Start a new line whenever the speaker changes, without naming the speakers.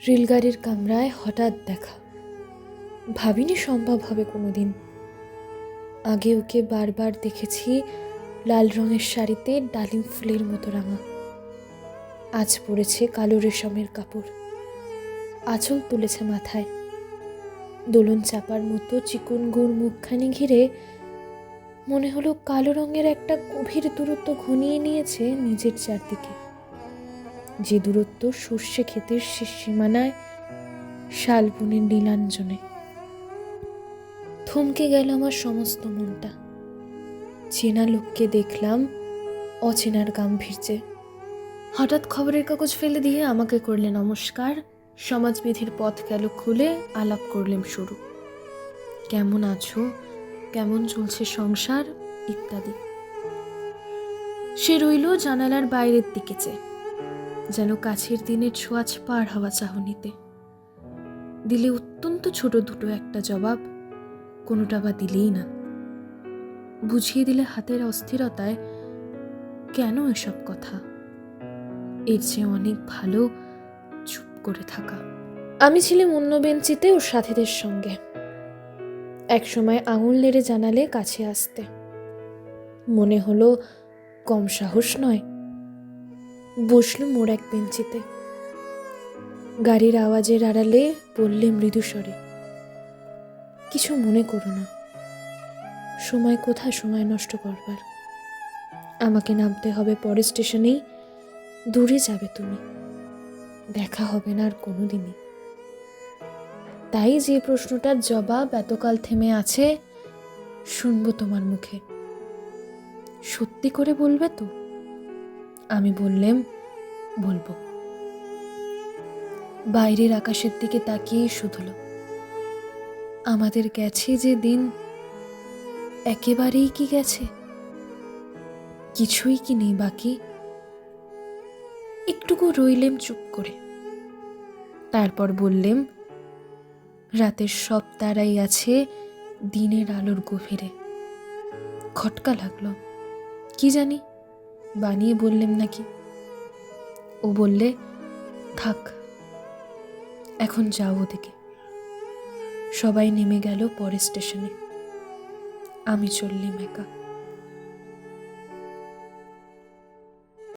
রেলগাড়ির কামরায় হঠাৎ দেখা, ভাবিনি সম্ভব হবে কোনোদিন। আগে ওকে বারবার দেখেছি লাল রঙের শাড়িতে ডালিম ফুলের মতো রাঙা, আজ পরেছে কালো রেশমের কাপড়, আঁচল তুলেছে মাথায়, দোলন চাপার মতো চিকন গোড় মুখখানি ঘিরে মনে হলো কালো রঙের একটা গভীর দূরত্ব ঘনিয়ে নিয়েছে নিজের চারদিকে, যে দূরত্ব সর্ষে ক্ষেতের শেষ সীমানায় শালবনের নীলাঞ্জনে। থমকে গেল আমার সমস্ত মনটা। চেনা লোককে দেখলাম অচেনার গাম্ভীর্যে। হঠাৎ খবরের কাগজ ফেলে দিয়ে আমাকে করলে নমস্কার, সমাজবিধির পথ গেল খুলে, আলাপ করলেন শুরু। কেমন আছো, কেমন চলছে সংসার ইত্যাদি। সে রইল জানালার বাইরের দিকে চেয়ে, যেন কাছের দিনের ছোঁয়াচ পার হওয়া চাহনিতে। দিলে অত্যন্ত ছোট দুটো একটা জবাব, কোনোটা বা দিলেই না। বুঝিয়ে দিলে হাতের অস্থিরতায় কেন এসব কথা, এর চেয়ে অনেক ভালো চুপ করে থাকা। আমি ছিলাম অন্য বেঞ্চিতে ওর সাথীদের সঙ্গে। একসময় আঙুল নেড়ে জানালে কাছে আসতে, মনে হলো কম সাহস নয়। বসলুম ওর এক বেঞ্চিতে। গাড়ির আওয়াজের আড়ালে বললে মৃদু স্বরে, কিছু মনে করো না, সময় কোথায় সময় নষ্ট করবার। আমাকে নামতে হবে পরের স্টেশনেই, দূরে যাবে তুমি, দেখা হবে না আর কোনোদিনই। তাই যে প্রশ্নটার জবাব এতকাল থেমে আছে শুনবো তোমার মুখে। সত্যি করে বলবে তো? আমি বললাম, বলবো। বাইরের আকাশের দিকে তাকিয়েই শুধল, আমাদের গেছে যে দিন, একেবারেই কি গেছে? কিছুই কি নেই বাকি? একটুকু রইলেম চুপ করে, তারপর বললেম, রাতের সব তারাই আছে দিনের আলোর গভীরে। খটকা লাগলো, কি জানি বানিয়ে বললেম নাকি। ও বললে, থাক এখন যাও ওদিকে। সবাই নেমে গেল পরের স্টেশনে, আমি চললাম একা।